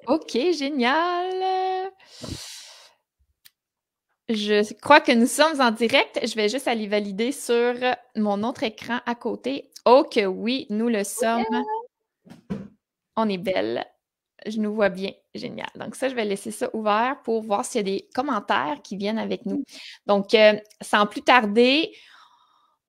OK, génial! Je crois que nous sommes en direct. Je vais juste aller valider sur mon autre écran à côté. Oh que oui, nous le sommes. On est belle. Je nous vois bien. Génial. Donc ça, je vais laisser ça ouvert pour voir s'il y a des commentaires qui viennent avec nous. Donc, sans plus tarder,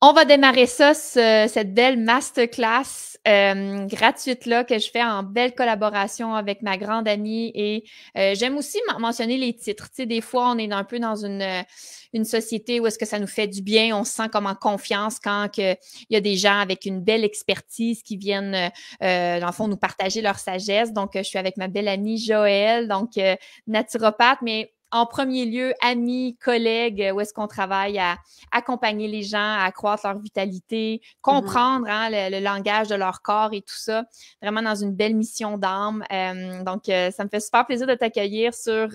on va démarrer ça, cette belle masterclass gratuite-là que je fais en belle collaboration avec ma grande amie. Et j'aime aussi mentionner les titres. Tu sais, des fois, on est un peu dans une société où est-ce que ça nous fait du bien, on se sent comme en confiance quand il y a des gens avec une belle expertise qui viennent, dans le fond, nous partager leur sagesse. Donc, je suis avec ma belle amie Joëlle, donc naturopathe, mais en premier lieu, amis, collègues, où est-ce qu'on travaille à accompagner les gens à accroître leur vitalité, comprendre le langage de leur corps et tout ça, vraiment dans une belle mission d'âme. Donc, ça me fait super plaisir de t'accueillir sur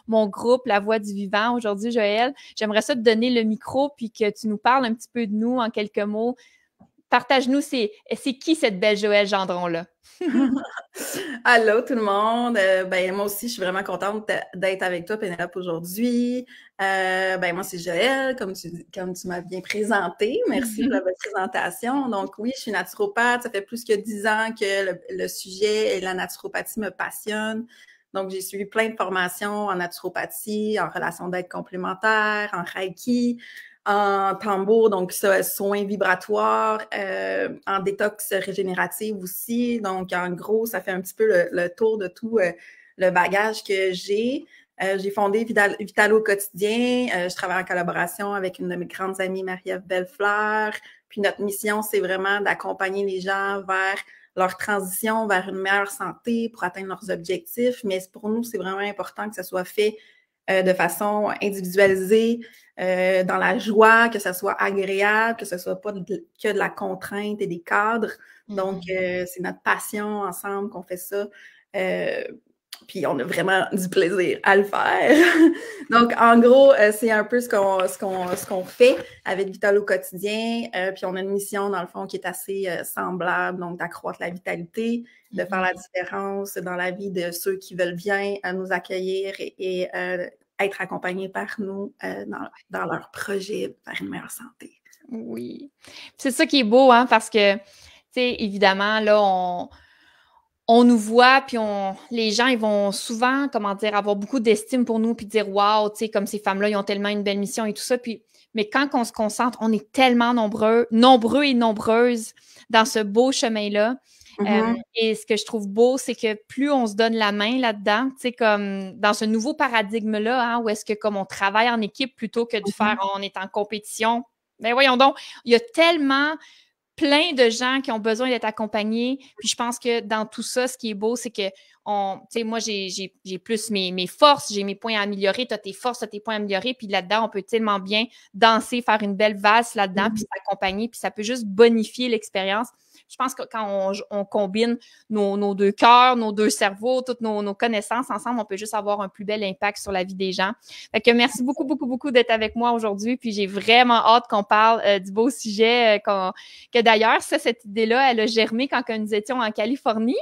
mon groupe La Voix du Vivant aujourd'hui, Joëlle. J'aimerais ça te donner le micro puis que tu nous parles un petit peu de nous en quelques mots. Partage-nous, c'est qui cette belle Joëlle Gendron-là? Allô tout le monde. Ben moi aussi, je suis vraiment contente d'être avec toi, Pénélope, aujourd'hui. Moi, c'est Joëlle, comme tu m'as bien présenté. Merci pour la belle présentation. Donc oui, je suis naturopathe. Ça fait plus que 10 ans que le sujet et la naturopathie me passionnent. Donc, j'ai suivi plein de formations en naturopathie, en relation d'aide complémentaire, en Reiki, en tambour, donc ça, soins vibratoires, en détox régénérative aussi. Donc, en gros, ça fait un petit peu le tour de tout le bagage que j'ai. J'ai fondé Vital au quotidien. Je travaille en collaboration avec une de mes grandes amies, Marie-Ève Bellefleur. Puis notre mission, c'est vraiment d'accompagner les gens vers leur transition vers une meilleure santé pour atteindre leurs objectifs. Mais pour nous, c'est vraiment important que ça soit fait de façon individualisée, dans la joie, que ça soit agréable, que ce soit pas que de la contrainte et des cadres. Donc, c'est notre passion ensemble qu'on fait ça. Puis on a vraiment du plaisir à le faire. Donc, en gros, c'est un peu ce qu'on fait avec Vital au quotidien. Puis on a une mission, dans le fond, qui est assez semblable, donc d'accroître la vitalité, de faire la différence dans la vie de ceux qui veulent bien nous accueillir et être accompagnés par nous dans leur projet vers une meilleure santé. Oui. C'est ça qui est beau, hein, parce que, tu sais, évidemment, là, on nous voit, puis les gens, ils vont souvent, comment dire, avoir beaucoup d'estime pour nous, puis dire, waouh, tu sais, comme ces femmes-là, ils ont tellement une belle mission et tout ça. Puis, mais quand on se concentre, on est tellement nombreux et nombreuses dans ce beau chemin-là. Et ce que je trouve beau, c'est que plus on se donne la main là-dedans, tu sais, comme dans ce nouveau paradigme-là, hein, où est-ce que comme on travaille en équipe plutôt que de faire, on est en compétition. Ben voyons donc, il y a tellement plein de gens qui ont besoin d'être accompagnés. Puis je pense que dans tout ça, ce qui est beau, c'est que tu sais, moi, j'ai plus mes forces, j'ai mes points à améliorer, tu as tes forces, tu as tes points à améliorer, puis là-dedans, on peut tellement bien danser, faire une belle valse là-dedans, puis s'accompagner, puis ça peut juste bonifier l'expérience. Je pense que quand on combine nos deux cœurs, nos deux cerveaux, toutes nos connaissances ensemble, on peut juste avoir un plus bel impact sur la vie des gens. Fait que merci beaucoup, beaucoup, beaucoup d'être avec moi aujourd'hui, puis j'ai vraiment hâte qu'on parle du beau sujet que d'ailleurs, cette idée-là, elle a germé quand nous étions en Californie.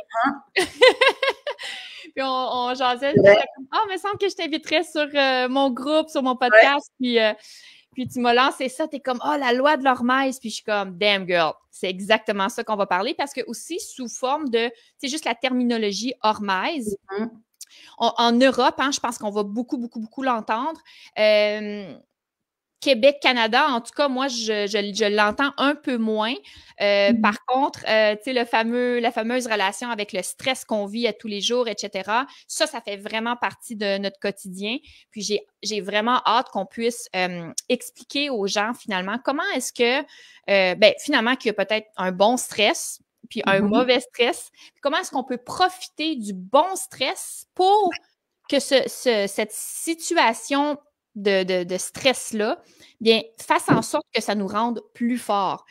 Puis on jasait, puis comme, il me semble que je t'inviterais sur mon groupe, sur mon podcast, puis tu m'as lancé ça, t'es comme, la loi de l'hormèse, puis je suis comme, damn girl, c'est exactement ça qu'on va parler, parce que aussi sous forme de, c'est juste la terminologie hormèse. En Europe, hein, je pense qu'on va beaucoup, beaucoup, beaucoup l'entendre. Québec, Canada, en tout cas, moi, je l'entends un peu moins. Par contre, tu sais, la fameuse relation avec le stress qu'on vit à tous les jours, etc., ça fait vraiment partie de notre quotidien. Puis, j'ai vraiment hâte qu'on puisse expliquer aux gens, finalement, comment est-ce que, finalement, qu'il y a peut-être un bon stress, puis un mauvais stress. Comment est-ce qu'on peut profiter du bon stress pour que cette situation de stress-là, bien, fasse en sorte que ça nous rende plus forts.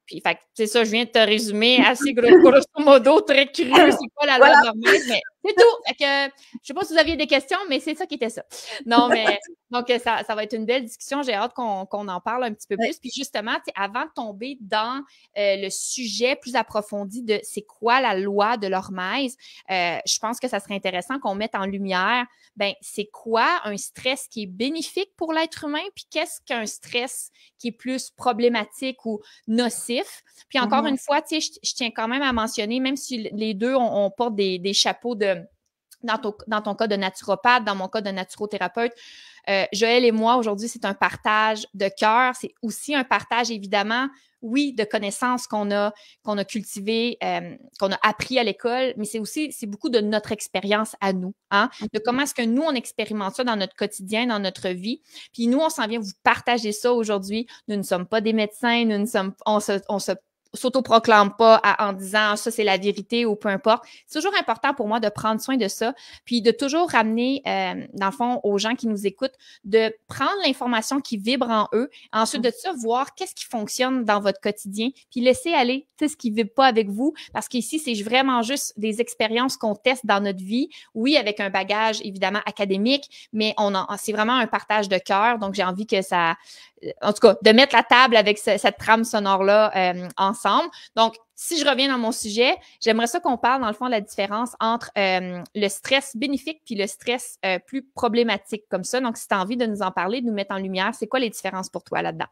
Puis, c'est ça, je viens de te résumer assez grosso modo, très cru, c'est pas la loi de l'hormèse, mais C'est tout. Fait que, je sais pas si vous aviez des questions, mais c'est ça qui était ça. Non, mais donc ça va être une belle discussion. J'ai hâte qu'on en parle un petit peu plus. Puis justement, avant de tomber dans le sujet plus approfondi de c'est quoi la loi de l'hormèse, je pense que ça serait intéressant qu'on mette en lumière, c'est quoi un stress qui est bénéfique pour l'être humain, puis qu'est-ce qu'un stress qui est plus problématique ou nocif. Puis encore une fois, je tiens quand même à mentionner, même si les deux, on porte des chapeaux dans ton cas de naturopathe, dans mon cas de naturothérapeute, Joël et moi, aujourd'hui, c'est un partage de cœur. C'est aussi un partage, évidemment, oui, de connaissances qu'on a cultivées, qu'on a appris à l'école, mais c'est beaucoup de notre expérience à nous, hein? De comment est-ce que nous, on expérimente ça dans notre quotidien, dans notre vie. Puis nous, on s'en vient vous partager ça aujourd'hui. Nous ne sommes pas des médecins, on se s'autoproclame pas en disant ça c'est la vérité ou peu importe. C'est toujours important pour moi de prendre soin de ça, puis de toujours ramener, dans le fond, aux gens qui nous écoutent, de prendre l'information qui vibre en eux, ensuite de ça, voir qu'est-ce qui fonctionne dans votre quotidien, puis laisser aller ce qui vibre pas avec vous, parce qu'ici, c'est vraiment juste des expériences qu'on teste dans notre vie, oui, avec un bagage évidemment académique, mais c'est vraiment un partage de cœur, donc j'ai envie que ça... En tout cas, de mettre la table avec cette trame sonore-là ensemble. Donc, si je reviens dans mon sujet, j'aimerais ça qu'on parle, dans le fond, de la différence entre le stress bénéfique puis le stress plus problématique comme ça. Donc, si tu as envie de nous en parler, de nous mettre en lumière, c'est quoi les différences pour toi là-dedans?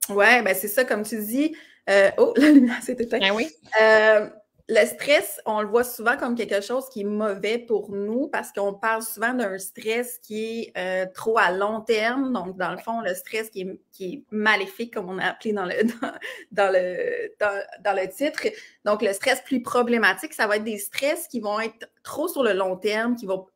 Ouais, c'est ça, comme tu dis. Oh, la lumière s'est éteinte. Ben oui. Le stress, on le voit souvent comme quelque chose qui est mauvais pour nous parce qu'on parle souvent d'un stress qui est trop à long terme. Donc, dans le fond, le stress qui est maléfique, comme on a appelé dans le titre. Donc, le stress plus problématique, ça va être des stress qui vont être trop sur le long terme, qui vont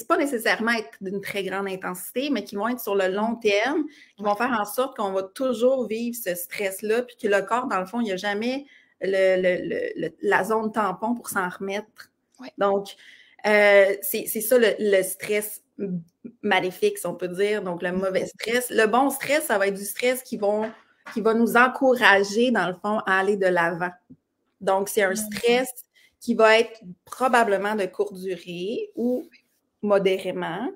pas nécessairement être d'une très grande intensité, mais qui vont être sur le long terme, qui vont faire en sorte qu'on va toujours vivre ce stress-là, puis que le corps, dans le fond, il n'y a jamais la zone tampon pour s'en remettre. Ouais. Donc, c'est ça le stress maléfique, si on peut dire, donc le mauvais stress. Le bon stress, ça va être du stress qui va nous encourager, dans le fond, à aller de l'avant. Donc, c'est un stress qui va être probablement de courte durée ou modérément,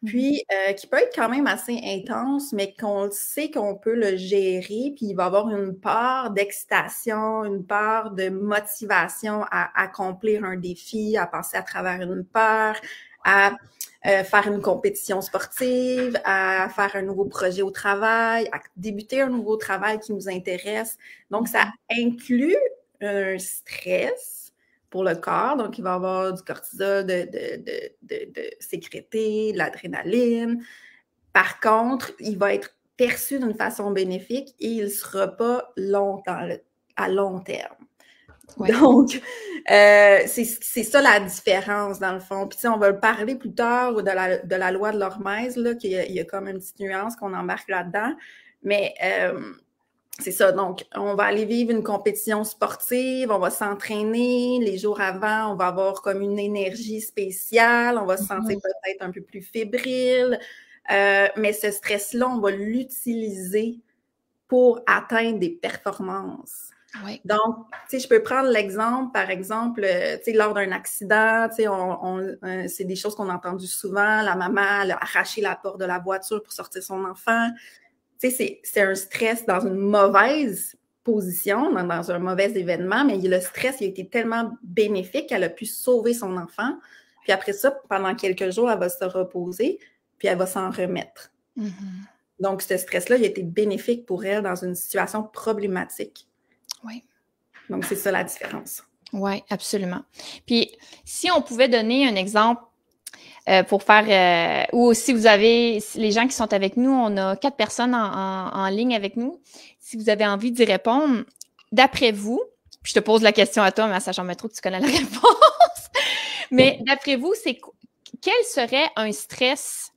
puis qui peut être quand même assez intense, mais qu'on sait qu'on peut le gérer, puis il va y avoir une part d'excitation, une part de motivation à accomplir un défi, à passer à travers une peur, à faire une compétition sportive, à faire un nouveau projet au travail, à débuter un nouveau travail qui nous intéresse. Donc, ça inclut un stress pour le corps, donc il va y avoir du cortisol de sécréter, de l'adrénaline. Par contre, il va être perçu d'une façon bénéfique et il ne sera pas à long terme. Ouais. Donc, c'est ça la différence dans le fond. Puis on va le parler plus tard de la loi de l'hormèse, là, qu'il y a comme une petite nuance qu'on embarque là-dedans. Mais c'est ça, donc on va aller vivre une compétition sportive, on va s'entraîner, les jours avant, on va avoir comme une énergie spéciale, on va se sentir peut-être un peu plus fébrile, mais ce stress-là, on va l'utiliser pour atteindre des performances. Oui. Donc, tu sais, je peux prendre l'exemple, par exemple, tu sais, lors d'un accident, tu sais, c'est des choses qu'on a entendues souvent, la maman elle a arraché la porte de la voiture pour sortir son enfant. Tu sais, c'est un stress dans une mauvaise position, dans un mauvais événement, mais le stress il a été tellement bénéfique qu'elle a pu sauver son enfant. Puis après ça, pendant quelques jours, elle va se reposer, puis elle va s'en remettre. Donc, ce stress-là, il a été bénéfique pour elle dans une situation problématique. Oui. Donc, c'est ça la différence. Oui, absolument. Puis, si on pouvait donner un exemple pour faire, ou si vous avez, les gens qui sont avec nous, on a 4 personnes en ligne avec nous. Si vous avez envie d'y répondre, d'après vous, puis je te pose la question à toi, mais sachant trop que tu connais la réponse, mais d'après vous, quel serait un stress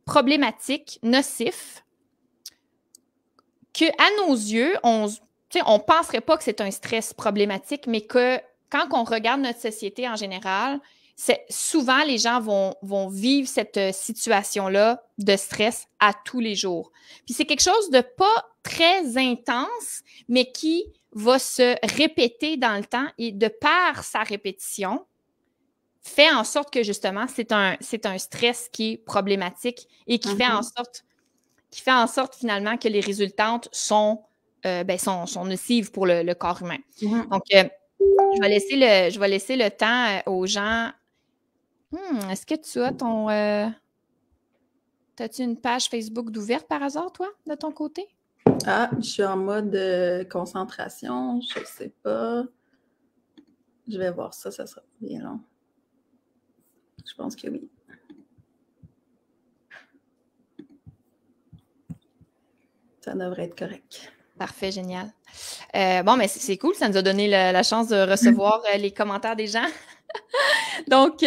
problématique, nocif, que à nos yeux, on penserait pas que c'est un stress problématique, mais que quand on regarde notre société en général, souvent, les gens vont vivre cette situation-là de stress à tous les jours. Puis c'est quelque chose de pas très intense, mais qui va se répéter dans le temps et de par sa répétition, fait en sorte que, justement, c'est un stress qui est problématique et qui fait en sorte, finalement, que les résultantes sont nocives pour le corps humain. Donc, je vais laisser le temps aux gens. Est-ce que tu as T'as-tu une page Facebook d'ouverte par hasard, toi, de ton côté? Ah, je suis en mode concentration, je sais pas. Je vais voir ça sera bien long. Je pense que oui. Ça devrait être correct. Parfait, génial. Bon, mais c'est cool, ça nous a donné la chance de recevoir les commentaires des gens. Donc,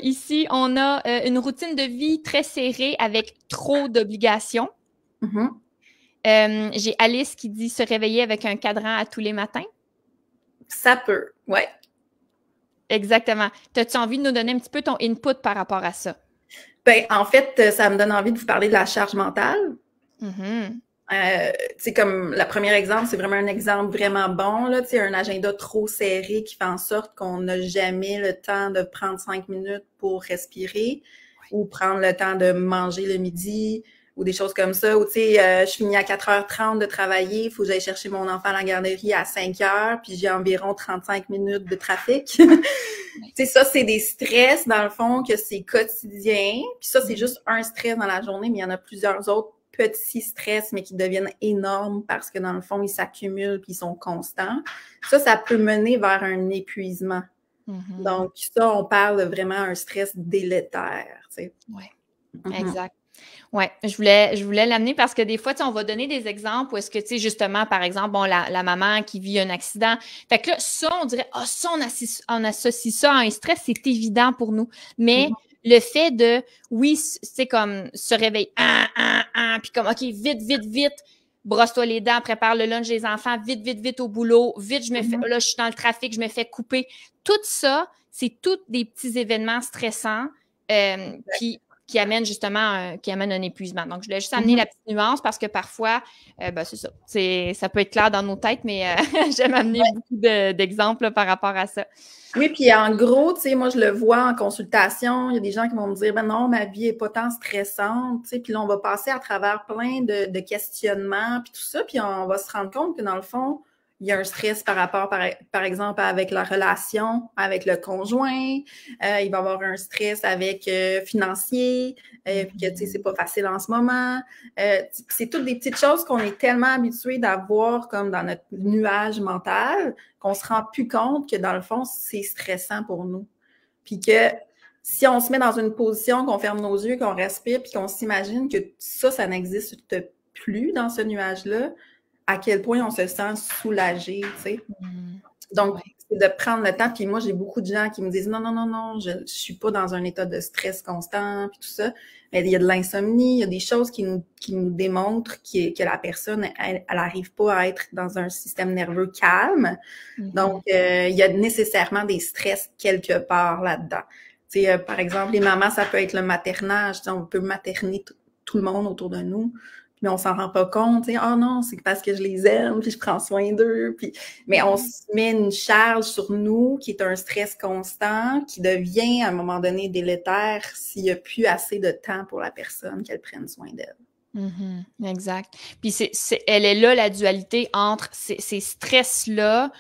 ici, on a une routine de vie très serrée avec trop d'obligations. J'ai Alice qui dit se réveiller avec un cadran à tous les matins. Ça peut, ouais. Exactement. T'as-tu envie de nous donner un petit peu ton input par rapport à ça? Ben, en fait, ça me donne envie de vous parler de la charge mentale. Comme le premier exemple, c'est vraiment un exemple vraiment bon, là, un agenda trop serré qui fait en sorte qu'on n'a jamais le temps de prendre 5 minutes pour respirer ou prendre le temps de manger le midi ou des choses comme ça. Ou je finis à 4h30 de travailler, il faut que j'aille chercher mon enfant à la garderie à 5h, puis j'ai environ 35 minutes de trafic. Ça, c'est des stress, dans le fond, que c'est quotidien. Puis ça, c'est juste un stress dans la journée, mais il y en a plusieurs autres petits stress, mais qui deviennent énormes parce que, dans le fond, ils s'accumulent puis ils sont constants. Ça peut mener vers un épuisement. Donc, ça, on parle vraiment d'un stress délétère. Oui, exact. Oui, je voulais l'amener parce que des fois, on va donner des exemples où est-ce que, justement, par exemple, la maman qui vit un accident. Fait que là, ça, on dirait, ça, on associe ça à un stress, c'est évident pour nous. Mais le fait de, oui, c'est comme se réveiller, puis comme, OK, vite, brosse-toi les dents, prépare le lunch des enfants, vite au boulot, vite, là, je suis dans le trafic, je me fais couper. Tout ça, c'est tous des petits événements stressants qui amènent justement un épuisement. Donc, je voulais juste amener la petite nuance parce que parfois, c'est ça. Ça peut être clair dans nos têtes, mais j'aime amener beaucoup d'exemples par rapport à ça. Oui, puis en gros, moi, je le vois en consultation, il y a des gens qui vont me dire, ben non, ma vie est pas tant stressante, puis là, on va passer à travers plein de questionnements, puis tout ça, puis on va se rendre compte que dans le fond, il y a un stress par rapport, par exemple, avec la relation, avec le conjoint. Il va y avoir un stress avec financier, puis que, c'est pas facile en ce moment. C'est toutes des petites choses qu'on est tellement habitués d'avoir comme dans notre nuage mental qu'on se rend plus compte que, dans le fond, c'est stressant pour nous. Puis que si on se met dans une position, qu'on ferme nos yeux, qu'on respire, puis qu'on s'imagine que ça n'existe plus dans ce nuage-là, à quel point on se sent soulagé, Donc, c'est de prendre le temps. Puis moi, j'ai beaucoup de gens qui me disent non, je suis pas dans un état de stress constant, puis tout ça. Mais il y a de l'insomnie, il y a des choses qui nous démontrent que la personne, elle arrive pas à être dans un système nerveux calme. Donc, il y a nécessairement des stress quelque part là-dedans. Par exemple, les mamans, ça peut être le maternage. On peut materner tout le monde autour de nous. Mais on s'en rend pas compte, oh non, c'est parce que je les aime, puis je prends soin d'eux, mais on se met une charge sur nous qui est un stress constant, qui devient à un moment donné délétère s'il n'y a plus assez de temps pour la personne qu'elle prenne soin d'elle. Exact. Puis elle est là, la dualité entre ces stress-là,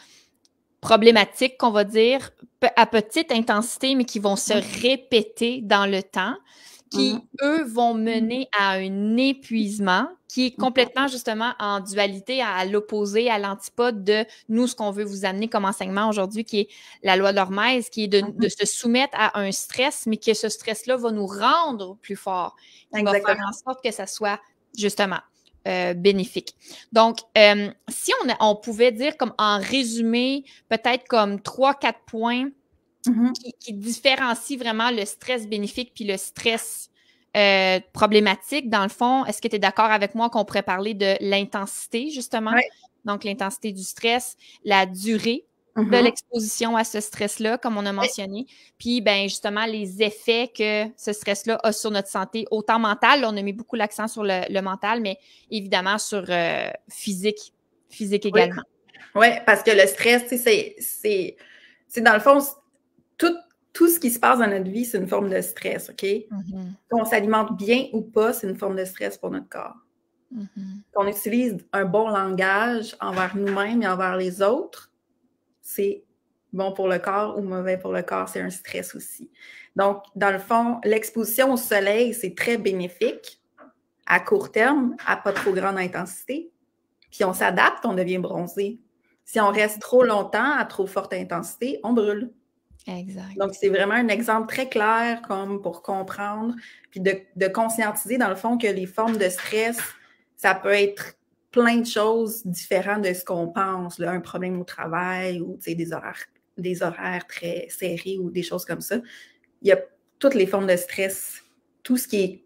problématiques qu'on va dire, à petite intensité, mais qui vont se répéter dans le temps, qui, eux, vont mener à un épuisement qui est complètement, justement, en dualité, à l'opposé, à l'antipode de nous, ce qu'on veut vous amener comme enseignement aujourd'hui, qui est la loi de l'Hormèse, qui est de se soumettre à un stress, mais que ce stress-là va nous rendre plus forts, qui va faire en sorte que ça soit, justement, bénéfique. Donc, si on pouvait dire, comme en résumé, peut-être comme 3-4 points qui différencie vraiment le stress bénéfique puis le stress problématique. Dans le fond, est-ce que tu es d'accord avec moi qu'on pourrait parler de l'intensité, justement? Oui. Donc, l'intensité du stress, la durée de l'exposition à ce stress-là, comme on a mentionné, puis, ben justement, les effets que ce stress-là a sur notre santé, autant mentale, on a mis beaucoup l'accent sur le mental, mais évidemment sur physique également. Oui, parce que le stress, c'est dans le fond, tout ce qui se passe dans notre vie, c'est une forme de stress, OK? Qu'on s'alimente bien ou pas, c'est une forme de stress pour notre corps. Qu'on utilise un bon langage envers nous-mêmes et envers les autres, c'est bon pour le corps ou mauvais pour le corps, c'est un stress aussi. Donc, dans le fond, l'exposition au soleil, c'est très bénéfique à court terme, à pas trop grande intensité. Puis on s'adapte, on devient bronzé. Si on reste trop longtemps à trop forte intensité, on brûle. Exact. Donc, c'est vraiment un exemple très clair comme pour comprendre, puis de conscientiser, dans le fond, que les formes de stress, ça peut être plein de choses différentes de ce qu'on pense, là, un problème au travail ou des horaires très serrés ou des choses comme ça. Il y a toutes les formes de stress, tout ce qui est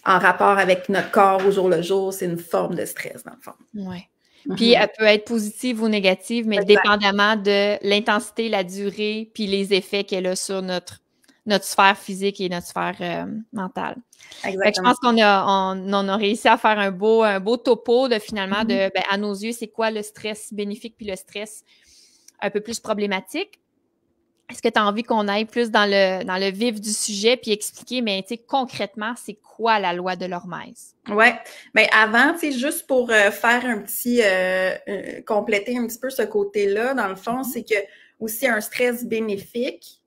en rapport avec notre corps au jour le jour, c'est une forme de stress, dans le fond. Oui. Puis elle peut être positive ou négative, mais dépendamment de l'intensité, la durée, puis les effets qu'elle a sur notre sphère physique et notre sphère mentale. Exactement. Fait que je pense qu'on a réussi à faire un beau topo de finalement de, ben, à nos yeux, c'est quoi le stress bénéfique puis le stress un peu plus problématique. Est-ce que tu as envie qu'on aille plus dans le vif du sujet puis expliquer, mais tu sais, concrètement, c'est quoi la loi de l'hormèse? Oui. Bien, avant, tu sais, juste pour faire un petit, compléter un petit peu ce côté-là, dans le fond, c'est que aussi un stress bénéfique,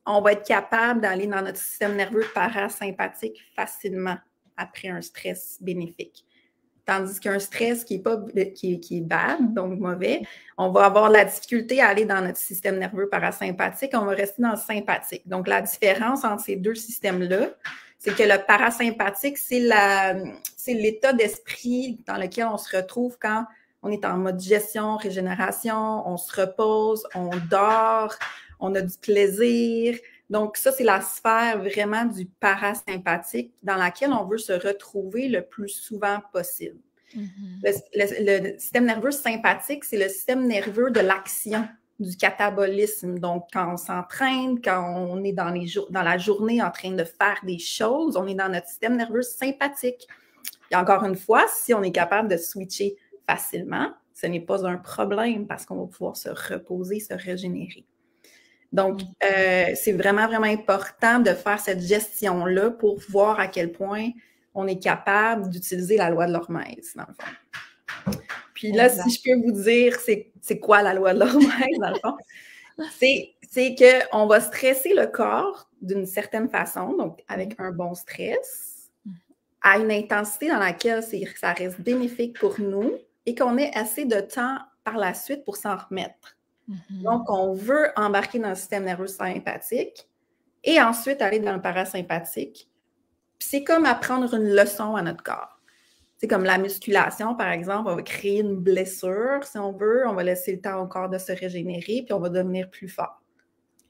on va être capable d'aller dans notre système nerveux parasympathique facilement après un stress bénéfique. Tandis qu'un stress qui est bad, donc mauvais, on va avoir de la difficulté à aller dans notre système nerveux parasympathique, on va rester dans le sympathique. Donc, la différence entre ces deux systèmes-là, c'est que le parasympathique, c'est l'état d'esprit dans lequel on se retrouve quand on est en mode gestion, régénération, on se repose, on dort, on a du plaisir. Donc, ça, c'est la sphère vraiment du parasympathique dans laquelle on veut se retrouver le plus souvent possible. Le système nerveux sympathique, c'est le système nerveux de l'action, du catabolisme. Donc, quand on s'entraîne, quand on est dans la journée en train de faire des choses, on est dans notre système nerveux sympathique. Et encore une fois, si on est capable de switcher facilement, ce n'est pas un problème parce qu'on va pouvoir se reposer, se régénérer. Donc, c'est vraiment, vraiment important de faire cette gestion-là pour voir à quel point on est capable d'utiliser la loi de l'hormèse, dans le fond. Puis là, si je peux vous dire c'est quoi la loi de l'hormèse, dans le fond, c'est qu'on va stresser le corps d'une certaine façon, donc avec un bon stress, à une intensité dans laquelle ça reste bénéfique pour nous et qu'on ait assez de temps par la suite pour s'en remettre. Donc, on veut embarquer dans le système nerveux sympathique et ensuite aller dans le parasympathique. Puis c'est comme apprendre une leçon à notre corps. C'est comme la musculation, par exemple, on va créer une blessure, si on veut, on va laisser le temps au corps de se régénérer, puis on va devenir plus fort.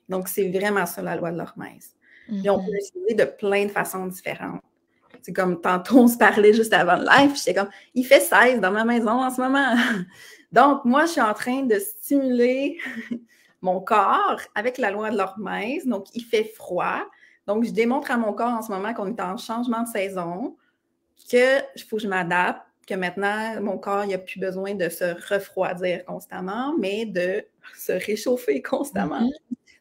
Donc, c'est vraiment ça, la loi de l'hormèse. Puis on peut l'utiliser de plein de façons différentes. C'est comme tantôt, on se parlait juste avant le live, j'étais comme, il fait 16 dans ma maison en ce moment. Donc, moi, je suis en train de stimuler mon corps avec la loi de l'hormèse. Donc, il fait froid. Donc, je démontre à mon corps en ce moment qu'on est en changement de saison, qu'il faut que je m'adapte, que maintenant, mon corps, il n'a plus besoin de se refroidir constamment, mais de se réchauffer constamment.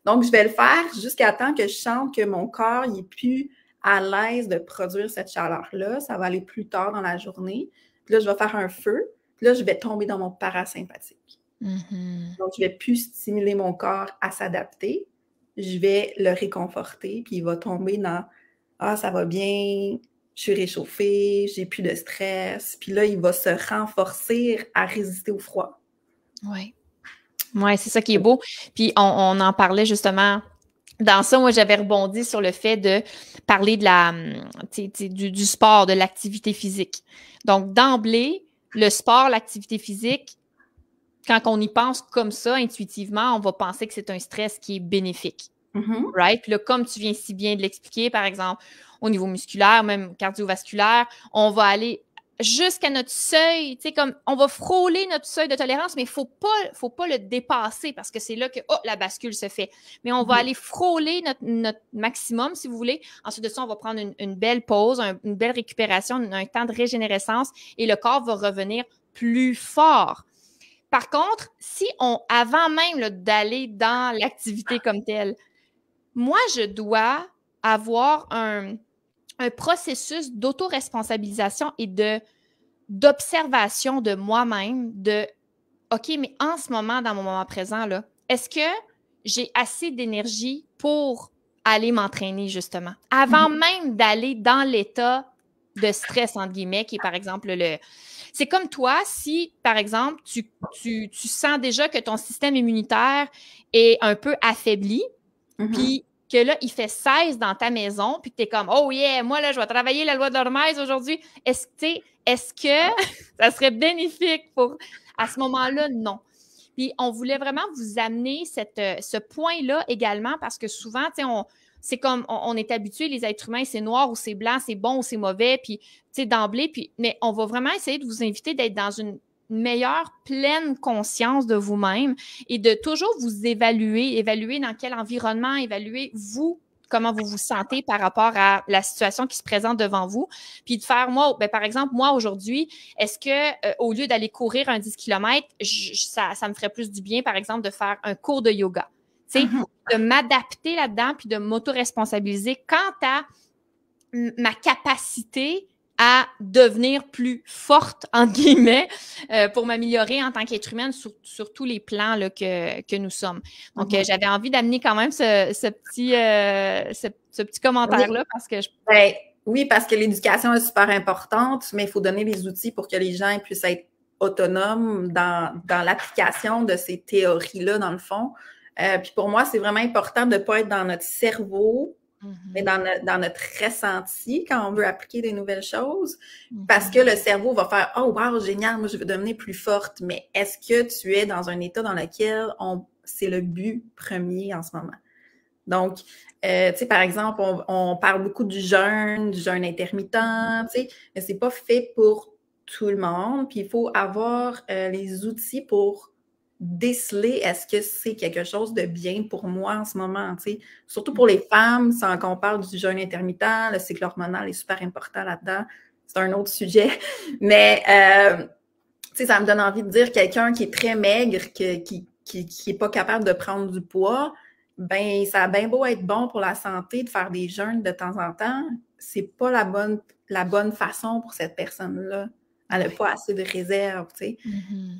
Donc, je vais le faire jusqu'à temps que je sente que mon corps n'est plus à l'aise de produire cette chaleur-là. Ça va aller plus tard dans la journée. Puis là, je vais faire un feu. Puis là, je vais tomber dans mon parasympathique. Donc, je ne vais plus stimuler mon corps à s'adapter. Je vais le réconforter. Puis il va tomber dans « Ah, ça va bien, je suis réchauffée, j'ai plus de stress. » Puis là, il va se renforcer à résister au froid. Oui. Oui, c'est ça qui est beau. Puis on en parlait justement. Dans ça, moi, j'avais rebondi sur le fait de parler de du sport, de l'activité physique. Donc, d'emblée, le sport, l'activité physique, quand on y pense comme ça, intuitivement, on va penser que c'est un stress qui est bénéfique. Right? Puis là, comme tu viens si bien de l'expliquer, par exemple, au niveau musculaire, même cardiovasculaire, on va aller jusqu'à notre seuil, tu sais, comme on va frôler notre seuil de tolérance, mais faut pas le dépasser parce que c'est là que la bascule se fait. Mais on va aller frôler notre maximum, si vous voulez. Ensuite de ça, on va prendre une belle pause, une belle récupération, un temps de régénérescence et le corps va revenir plus fort. Par contre, si avant même là, d'aller dans l'activité comme telle, moi, je dois avoir un processus d'autoresponsabilisation et d'observation de moi-même, de OK, mais en ce moment, dans mon moment présent, là, est-ce que j'ai assez d'énergie pour aller m'entraîner, justement? Avant même d'aller dans l'état de stress, entre guillemets, qui est par exemple C'est comme toi, si, par exemple, tu sens déjà que ton système immunitaire est un peu affaibli, puis que là, il fait 16 dans ta maison, puis que tu es comme, oh yeah, moi, là, je vais travailler la loi de l'Hormèse aujourd'hui. Est-ce que ça serait bénéfique pour, à ce moment-là? Non. Puis on voulait vraiment vous amener ce point-là également parce que souvent, tu sais, c'est comme on est habitué, les êtres humains, c'est noir ou c'est blanc, c'est bon ou c'est mauvais, puis tu sais, d'emblée, mais on va vraiment essayer de vous inviter d'être dans une meilleure pleine conscience de vous-même et de toujours vous évaluer dans quel environnement, évaluer vous, comment vous vous sentez par rapport à la situation qui se présente devant vous, puis de faire, moi, par exemple, moi, aujourd'hui, est-ce que au lieu d'aller courir un 10 km, ça me ferait plus du bien, par exemple, de faire un cours de yoga? Tu sais, de m'adapter là-dedans puis de m'auto-responsabiliser quant à ma capacité à devenir plus forte, entre guillemets, pour m'améliorer en tant qu'être humaine sur tous les plans là, que nous sommes. Donc, j'avais envie d'amener quand même ce petit commentaire-là parce que oui, parce que l'éducation est super importante, mais il faut donner les outils pour que les gens puissent être autonomes dans l'application de ces théories-là, dans le fond. Puis pour moi, c'est vraiment important de ne pas être dans notre cerveau, mais dans notre ressenti quand on veut appliquer des nouvelles choses, parce que le cerveau va faire « Oh, wow, génial, moi, je veux devenir plus forte. » Mais est-ce que tu es dans un état dans lequel c'est le but premier en ce moment? Donc, tu sais, par exemple, on parle beaucoup du jeûne intermittent, tu sais, mais c'est pas fait pour tout le monde. Puis il faut avoir les outils pour déceler est-ce que c'est quelque chose de bien pour moi en ce moment, tu sais. Surtout pour les femmes, sans qu'on parle du jeûne intermittent, le cycle hormonal est super important là-dedans. C'est un autre sujet. Mais, tu sais, ça me donne envie de dire quelqu'un qui est très maigre, qui est pas capable de prendre du poids, ben ça a bien beau être bon pour la santé de faire des jeûnes de temps en temps, c'est pas la bonne façon pour cette personne-là. Elle n'a pas assez de réserve, tu sais.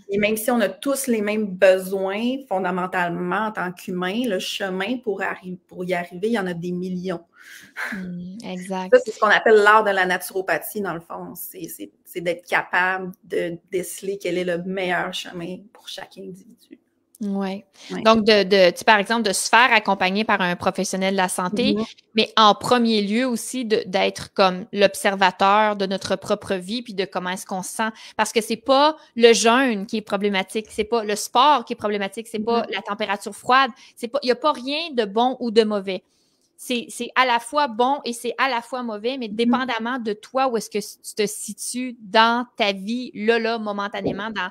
Et même si on a tous les mêmes besoins, fondamentalement, en tant qu'humain, le chemin pour y arriver, il y en a des millions. Exact. Ça, c'est ce qu'on appelle l'art de la naturopathie, dans le fond. C'est d'être capable de déceler quel est le meilleur chemin pour chaque individu. Oui. Donc, par exemple, de se faire accompagner par un professionnel de la santé, mais en premier lieu aussi d'être comme l'observateur de notre propre vie puis de comment est-ce qu'on se sent. Parce que c'est pas le jeûne qui est problématique, c'est pas le sport qui est problématique, c'est pas la température froide, il n'y a pas rien de bon ou de mauvais. C'est à la fois bon et c'est à la fois mauvais, mais dépendamment de toi, où est-ce que tu te situes dans ta vie, là, momentanément, dans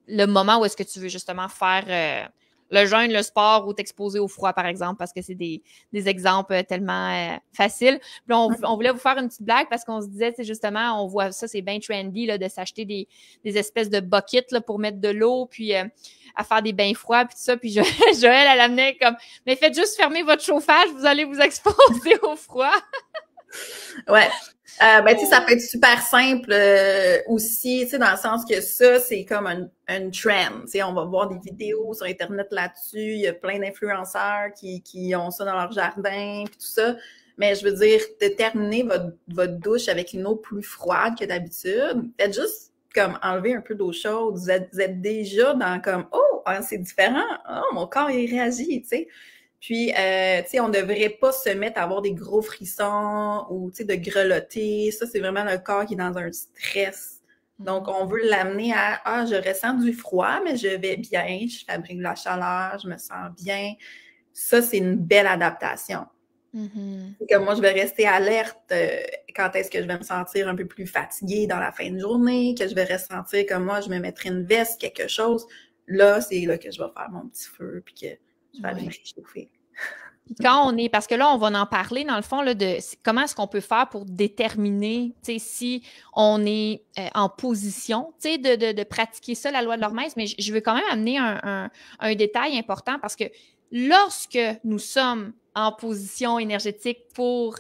le moment où est-ce que tu veux justement faire le jeûne, le sport ou t'exposer au froid, par exemple, parce que c'est des exemples tellement faciles. Puis là, on voulait vous faire une petite blague parce qu'on se disait, c'est justement, on voit ça, c'est bien trendy là, de s'acheter des espèces de buckets là, pour mettre de l'eau, puis à faire des bains froids, puis tout ça. Puis Joël, elle amenait comme, mais faites juste fermer votre chauffage, vous allez vous exposer au froid. Ouais. Ben, tu sais, ça peut être super simple aussi, tu sais, dans le sens que ça, c'est comme un trend. Tu sais, on va voir des vidéos sur Internet là-dessus. Il y a plein d'influenceurs qui ont ça dans leur jardin, puis tout ça. Mais je veux dire, de terminer votre douche avec une eau plus froide que d'habitude, faites juste comme enlever un peu d'eau chaude. Vous êtes déjà dans comme, oh, c'est différent. Oh, mon corps, il réagit, tu sais. Puis, tu sais, on ne devrait pas se mettre à avoir des gros frissons ou, tu sais, de grelotter. Ça, c'est vraiment le corps qui est dans un stress. Donc, on veut l'amener à « je ressens du froid, mais je vais bien, je fabrique de la chaleur, je me sens bien. » Ça, c'est une belle adaptation. C'est que moi, je vais rester alerte quand est-ce que je vais me sentir un peu plus fatiguée dans la fin de journée, que je vais ressentir comme moi, je me mettrai une veste, quelque chose. Là, c'est là que je vais faire mon petit feu puis que je vais aller me réchauffer. Puis quand on est, parce que là, on va en parler dans le fond là, de comment est-ce qu'on peut faire pour déterminer, tu sais, si on est en position, tu sais, de pratiquer ça, la loi de l'Hormèse, mais je veux quand même amener un détail important parce que lorsque nous sommes en position énergétique pour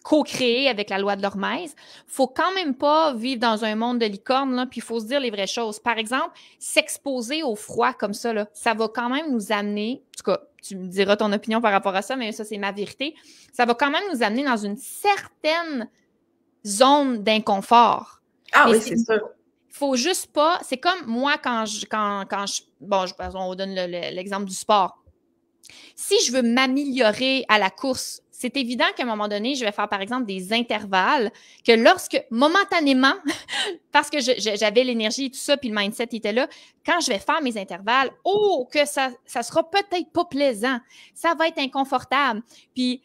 co-créer avec la loi de l'Hormèse. Faut quand même pas vivre dans un monde de licorne, là, puis il faut se dire les vraies choses. Par exemple, s'exposer au froid comme ça, là, ça va quand même nous amener, en tout cas, tu me diras ton opinion par rapport à ça, mais ça, c'est ma vérité, ça va quand même nous amener dans une certaine zone d'inconfort. Ah mais oui, c'est sûr. Faut juste pas, c'est comme moi bon, on donne l'exemple du sport. Si je veux m'améliorer à la course, c'est évident qu'à un moment donné, je vais faire, par exemple, des intervalles que lorsque, momentanément, parce que j'avais l'énergie et tout ça, puis le mindset était là, quand je vais faire mes intervalles, que ça sera peut-être pas plaisant. Ça va être inconfortable. Puis,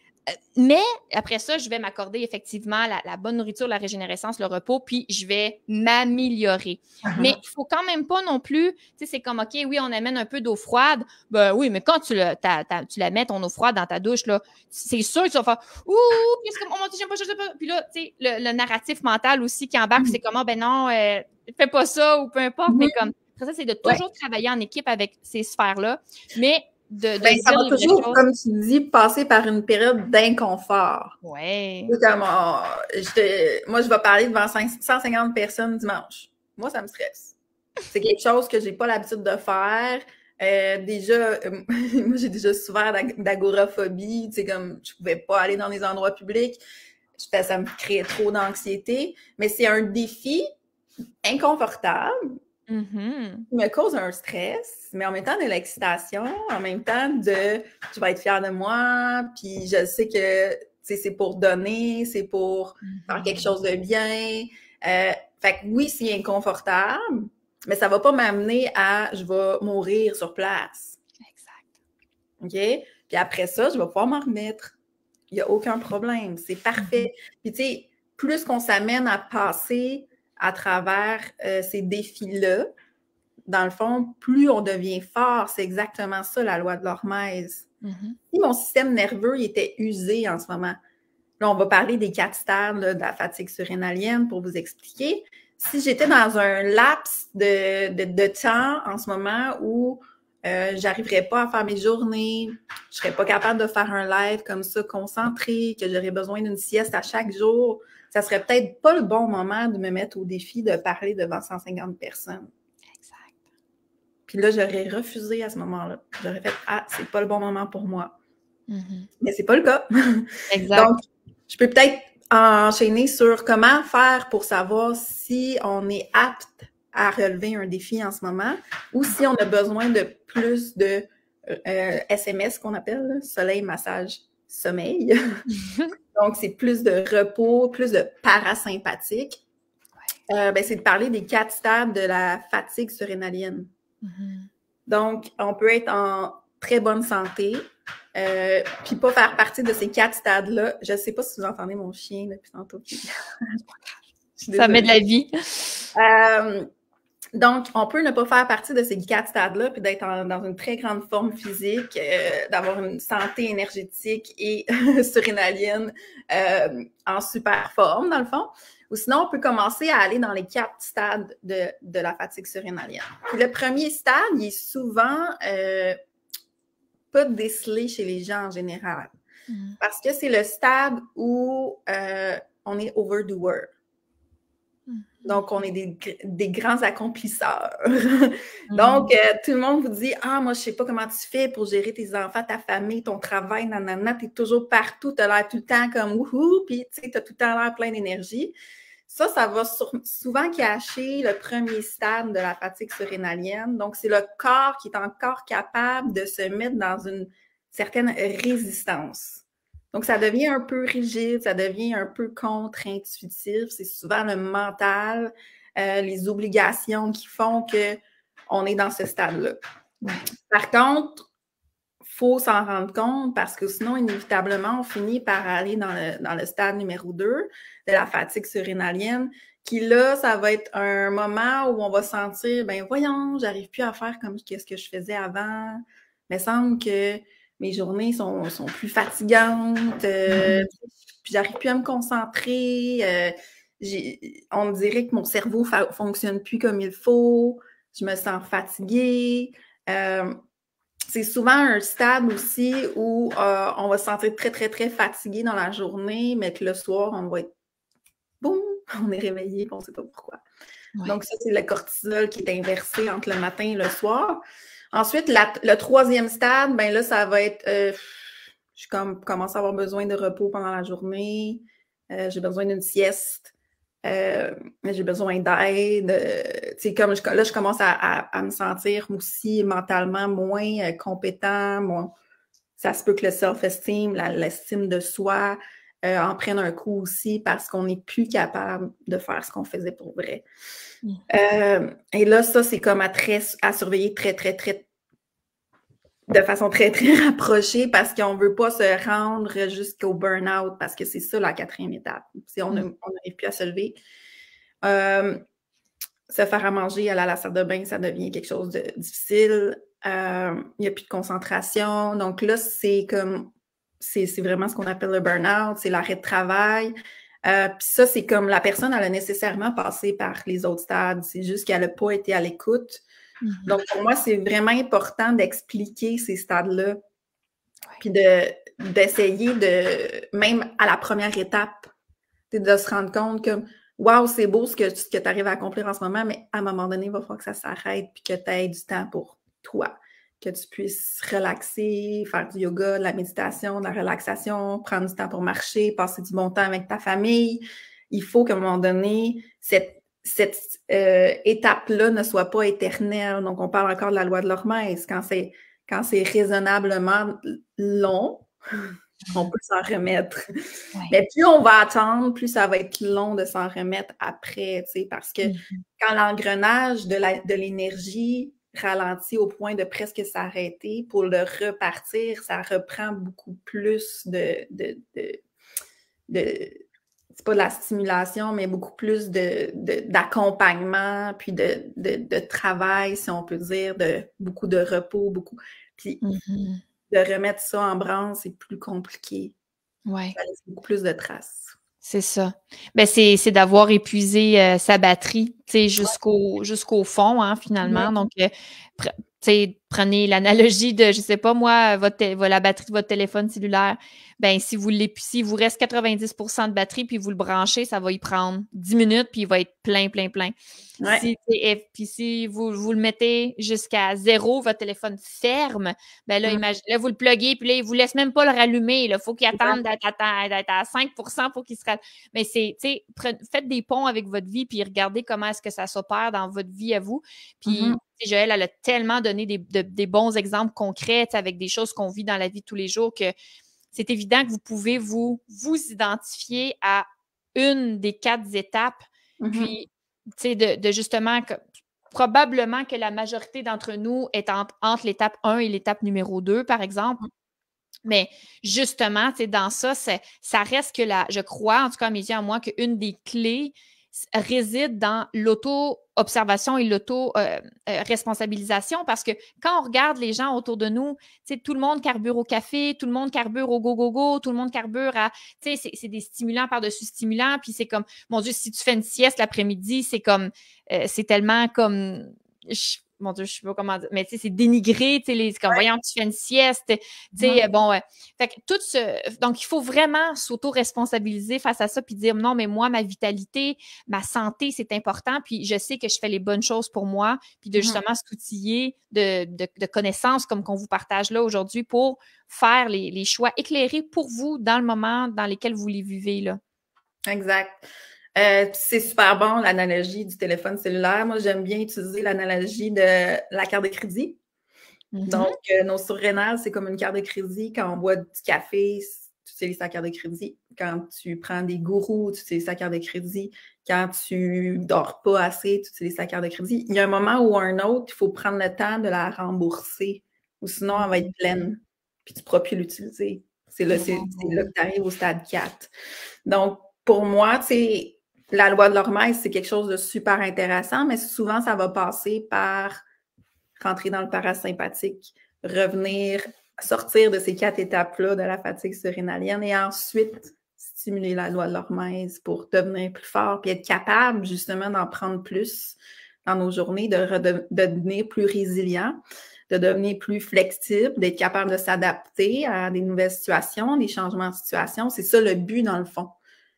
mais après ça, je vais m'accorder effectivement la bonne nourriture, la régénérescence, le repos, puis je vais m'améliorer. Mais il faut quand même pas non plus, tu sais, c'est comme, OK, oui, on amène un peu d'eau froide. Ben oui, mais quand tu la mets, ton eau froide dans ta douche, là, c'est sûr que tu vas faire « Ouh, puis c'est comme, oh mon Dieu, j'aime pas, je sais pas. » Puis là, tu sais, le narratif mental aussi qui embarque, c'est comment, ben non, fais pas ça ou peu importe, mais comme, après ça, c'est de toujours travailler en équipe avec ces sphères-là, mais de Ben, ça dire va les vraies toujours, choses. comme tu dis, passer par une période d'inconfort. Ouais. Comme, moi, je vais parler devant 150 personnes dimanche. Moi, ça me stresse. C'est quelque chose que j'ai pas l'habitude de faire. Moi, j'ai déjà souffert d'agoraphobie. Tu sais, comme, je pouvais pas aller dans des endroits publics. Ça me créait trop d'anxiété. Mais c'est un défi inconfortable qui me cause un stress, mais en même temps de l'excitation, en même temps de je vais être fière de moi, puis je sais que c'est pour donner, c'est pour faire quelque chose de bien. Fait que oui, c'est inconfortable, mais ça va pas m'amener à je vais mourir sur place. Exact. OK? Puis après ça, je vais pouvoir m'en remettre. Il n'y a aucun problème. C'est parfait. Puis tu sais, plus qu'on s'amène à passer à travers ces défis-là, dans le fond, plus on devient fort. C'est exactement ça, la loi de l'Hormèse. Si mon système nerveux il était usé en ce moment, là, on va parler des 4 stades là, de la fatigue surrénalienne pour vous expliquer. Si j'étais dans un laps de temps en ce moment où j'arriverais pas à faire mes journées, je serais pas capable de faire un live comme ça concentré, que j'aurais besoin d'une sieste à chaque jour, ça serait peut-être pas le bon moment de me mettre au défi de parler devant 150 personnes. Puis là, j'aurais refusé à ce moment-là. J'aurais fait « Ah, c'est pas le bon moment pour moi. » Mais c'est pas le cas. Exact. Donc, je peux peut-être enchaîner sur comment faire pour savoir si on est apte à relever un défi en ce moment ou si on a besoin de plus de SMS qu'on appelle là, soleil, massage, sommeil. Donc, c'est plus de repos, plus de parasympathique. C'est de parler des 4 stades de la fatigue surrénalienne. Donc, on peut être en très bonne santé, puis pas faire partie de ces 4 stades-là. Je ne sais pas si vous entendez mon chien depuis tantôt. Ça met de la vie. Donc, on peut ne pas faire partie de ces 4 stades-là, puis d'être dans une très grande forme physique, d'avoir une santé énergétique et surrénalienne en super forme, dans le fond. Ou sinon, on peut commencer à aller dans les 4 stades de la fatigue surrénalienne. Puis le premier stade, il est souvent pas décelé chez les gens en général. Parce que c'est le stade où on est overdoer. Donc, on est des grands accomplisseurs. Donc, tout le monde vous dit « Ah, moi, je sais pas comment tu fais pour gérer tes enfants, ta famille, ton travail, nanana, t'es toujours partout, t'as l'air tout le temps comme wouhou, puis tu sais, t'as tout le temps l'air plein d'énergie. » Ça va souvent cacher le premier stade de la fatigue surrénalienne. Donc, c'est le corps qui est encore capable de se mettre dans une certaine résistance. Donc, ça devient un peu rigide, ça devient un peu contre-intuitif. C'est souvent le mental, les obligations qui font qu'on est dans ce stade-là. Par contre, il faut s'en rendre compte parce que sinon, inévitablement, on finit par aller dans le stade numéro 2 de la fatigue surrénalienne, qui là, ça va être un moment où on va sentir, ben voyons, j'arrive plus à faire comme ce que je faisais avant. Il me semble que mes journées sont plus fatigantes, puis j'arrive plus à me concentrer, on me dirait que mon cerveau fonctionne plus comme il faut, je me sens fatiguée. c'est souvent un stade aussi où on va se sentir très, très, très fatigué dans la journée, mais que le soir, on va être boum, on est réveillé, on ne sait pas pourquoi. Ouais. Donc, ça, c'est le cortisol qui est inversé entre le matin et le soir. Ensuite, le troisième stade, ben là, ça va être je commence à avoir besoin de repos pendant la journée, j'ai besoin d'une sieste, j'ai besoin d'aide. Comme là, je commence à me sentir aussi mentalement moins compétent. Ça se peut que le self-esteem, l'estime de soi en prenne un coup aussi parce qu'on n'est plus capable de faire ce qu'on faisait pour vrai. Et là, ça, c'est comme à surveiller très, très, très de façon très, très rapprochée parce qu'on ne veut pas se rendre jusqu'au burn-out parce que c'est ça la quatrième étape. Si on n'arrive plus à se lever, se faire à manger, aller à la salle de bain, ça devient quelque chose de difficile. Il n'y a plus de concentration. Donc là, c'est vraiment ce qu'on appelle le burn-out, c'est l'arrêt de travail. Puis ça, c'est comme la personne, elle a nécessairement passé par les autres stades. C'est juste qu'elle n'a pas été à l'écoute. Donc, pour moi, c'est vraiment important d'expliquer ces stades-là. Puis d'essayer même à la première étape, de se rendre compte que waouh, c'est beau ce que tu arrives à accomplir en ce moment, mais à un moment donné, il va falloir que ça s'arrête puis que tu aies du temps pour toi, que tu puisses relaxer, faire du yoga, de la méditation, de la relaxation, prendre du temps pour marcher, passer du bon temps avec ta famille. Il faut qu'à un moment donné, cette étape-là ne soit pas éternelle. Donc, on parle encore de la loi de l'hormèse. Quand c'est raisonnablement long, on peut s'en remettre. Ouais. Mais plus on va attendre, plus ça va être long de s'en remettre après, tu sais, parce que quand l'engrenage de l'énergie ralentit au point de presque s'arrêter, pour le repartir, ça reprend beaucoup plus c'est pas de la stimulation, mais beaucoup plus d'accompagnement, puis de travail, si on peut dire, beaucoup de repos, puis de remettre ça en branle, c'est plus compliqué. Ouais. Ça laisse beaucoup plus de traces. C'est ça. Ben c'est d'avoir épuisé sa batterie, tu sais, jusqu'au fond, hein, finalement. Donc, tu sais, prenez l'analogie de, je sais pas moi, la batterie de votre téléphone cellulaire. Ben si vous reste 90% de batterie, puis vous le branchez, ça va y prendre 10 minutes, puis il va être plein, plein, plein. Ouais. Puis si vous le mettez jusqu'à 0, votre téléphone ferme, ben là, imaginez, là, vous le pluguez, puis là, il vous laisse même pas le rallumer. Il faut qu'il attende d'être à 5% pour qu'il se rallume. Mais c'est, tu sais, faites des ponts avec votre vie, puis regardez comment est-ce que ça s'opère dans votre vie à vous. Puis, Joëlle, elle a tellement donné des bons exemples concrets avec des choses qu'on vit dans la vie de tous les jours que c'est évident que vous pouvez vous identifier à une des 4 étapes. Puis, tu sais, de justement, probablement que la majorité d'entre nous est entre l'étape 1 et l'étape numéro 2, par exemple. Mais justement, tu sais, dans ça, ça reste que je crois, en tout cas à mes yeux, à moi, qu'une des clés réside dans l'auto-observation et l'auto-responsabilisation parce que quand on regarde les gens autour de nous, tu sais, tout le monde carbure au café, tout le monde carbure au go-go-go, tout le monde carbure à, tu sais, c'est des stimulants par-dessus stimulants, puis c'est comme, mon Dieu, si tu fais une sieste l'après-midi, c'est comme, c'est tellement comme, mon Dieu, je sais pas comment dire, mais tu sais, c'est dénigré, tu sais, comme, voyons, tu fais une sieste, tu sais, bon, fait que donc, il faut vraiment s'auto-responsabiliser face à ça, puis dire, non, mais moi, ma vitalité, ma santé, c'est important, puis je sais que je fais les bonnes choses pour moi, puis de justement s'outiller de connaissances comme qu'on vous partage là aujourd'hui pour faire les choix éclairés pour vous dans le moment dans lequel vous les vivez, là. Exact. C'est super bon, l'analogie du téléphone cellulaire. Moi, j'aime bien utiliser l'analogie de la carte de crédit. Donc, nos surrénales, c'est comme une carte de crédit. Quand on boit du café, tu utilises ta carte de crédit. Quand tu prends des gourous, tu utilises ta carte de crédit. Quand tu dors pas assez, tu utilises ta carte de crédit. Il y a un moment ou un autre, il faut prendre le temps de la rembourser. Ou sinon, elle va être pleine. Puis tu ne pourras plus l'utiliser. C'est là que tu arrives au stade 4. Donc, pour moi, tu sais, la loi de l'hormèse, c'est quelque chose de super intéressant, mais souvent, ça va passer par rentrer dans le parasympathique, revenir, sortir de ces 4 étapes-là de la fatigue surrénalienne et ensuite stimuler la loi de l'hormèse pour devenir plus fort puis être capable justement d'en prendre plus dans nos journées, de devenir plus résilient. de devenir plus flexible, d'être capable de s'adapter à des nouvelles situations, des changements de situation. C'est ça le but, dans le fond.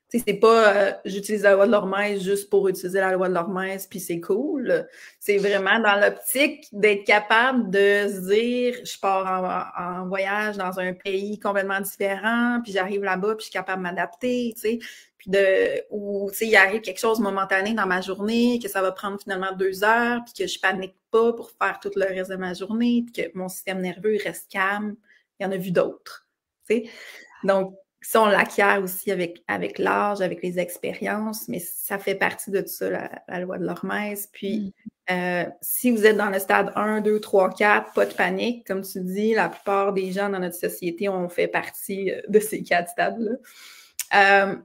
Tu sais, c'est pas j'utilise la loi de l'Hormèse juste pour utiliser la loi de l'Hormèse, puis c'est cool. C'est vraiment dans l'optique d'être capable de se dire, je pars en voyage dans un pays complètement différent, puis j'arrive là-bas, puis je suis capable de m'adapter, tu sais. Puis ou tu sais, il arrive quelque chose momentané dans ma journée, que ça va prendre finalement 2 heures, puis que je panique pas pour faire tout le reste de ma journée, puis que mon système nerveux reste calme. Il y en a vu d'autres, tu sais. Donc, ça, on l'acquiert aussi avec l'âge, avec les expériences, mais ça fait partie de tout ça, la loi de l'Hormèse. Puis, si vous êtes dans le stade 1, 2, 3, 4, pas de panique. Comme tu dis, la plupart des gens dans notre société ont fait partie de ces 4 stades-là.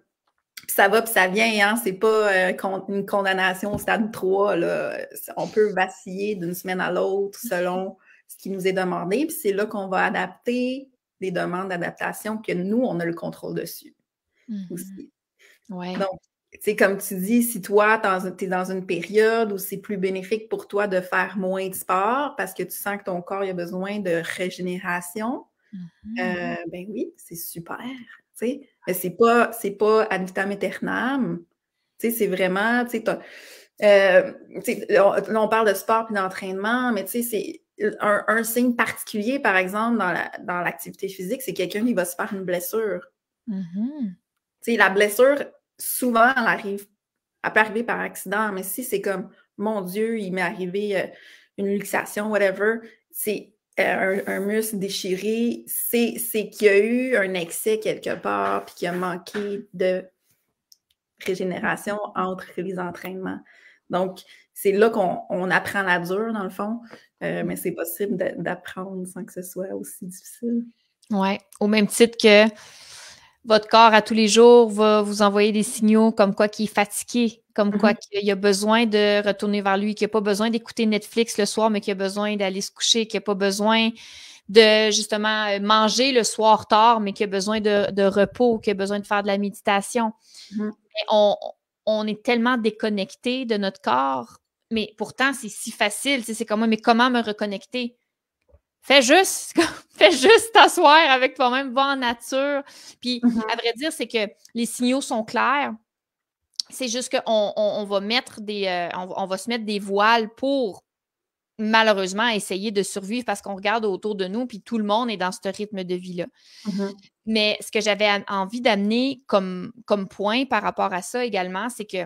Puis ça va, puis ça vient, hein? C'est pas une condamnation au stade 3, là. On peut vaciller d'une semaine à l'autre selon ce qui nous est demandé, puis c'est là qu'on va adapter des demandes d'adaptation que nous, on a le contrôle dessus aussi. Ouais. Donc, tu sais, comme tu dis, si toi, tu es dans une période où c'est plus bénéfique pour toi de faire moins de sport parce que tu sens que ton corps a besoin de régénération, ben oui, c'est super, tu sais. Mais c'est pas ad vitam aeternam. Tu sais, c'est vraiment, tu sais, là, on parle de sport et d'entraînement, mais tu sais, c'est un signe particulier, par exemple, dans l'activité physique, c'est quelqu'un qui va se faire une blessure. Tu sais, la blessure, souvent, elle peut arriver par accident, mais si c'est comme, mon Dieu, il m'est arrivé une luxation, whatever, c'est un muscle déchiré, c'est qu'il y a eu un excès quelque part, puis qu'il y a manqué de régénération entre les entraînements. Donc, c'est là qu'on apprend la dure, dans le fond, mais c'est possible d'apprendre sans que ce soit aussi difficile. Oui, au même titre que votre corps, à tous les jours, va vous envoyer des signaux comme quoi qu'il est fatigué, comme quoi qu'il a besoin de retourner vers lui, qu'il n'a pas besoin d'écouter Netflix le soir, mais qu'il a besoin d'aller se coucher, qu'il n'a pas besoin de, justement, manger le soir tard, mais qu'il a besoin de repos, qu'il a besoin de faire de la méditation. Mais on est tellement déconnecté de notre corps, mais pourtant, c'est si facile. C'est comme, mais comment me reconnecter? Fais juste t'asseoir avec toi-même, va en nature. Puis, à vrai dire, c'est que les signaux sont clairs. C'est juste qu'on on va mettre on va se mettre des voiles pour, malheureusement, essayer de survivre parce qu'on regarde autour de nous, puis tout le monde est dans ce rythme de vie-là. Mais ce que j'avais envie d'amener comme point par rapport à ça également, c'est que,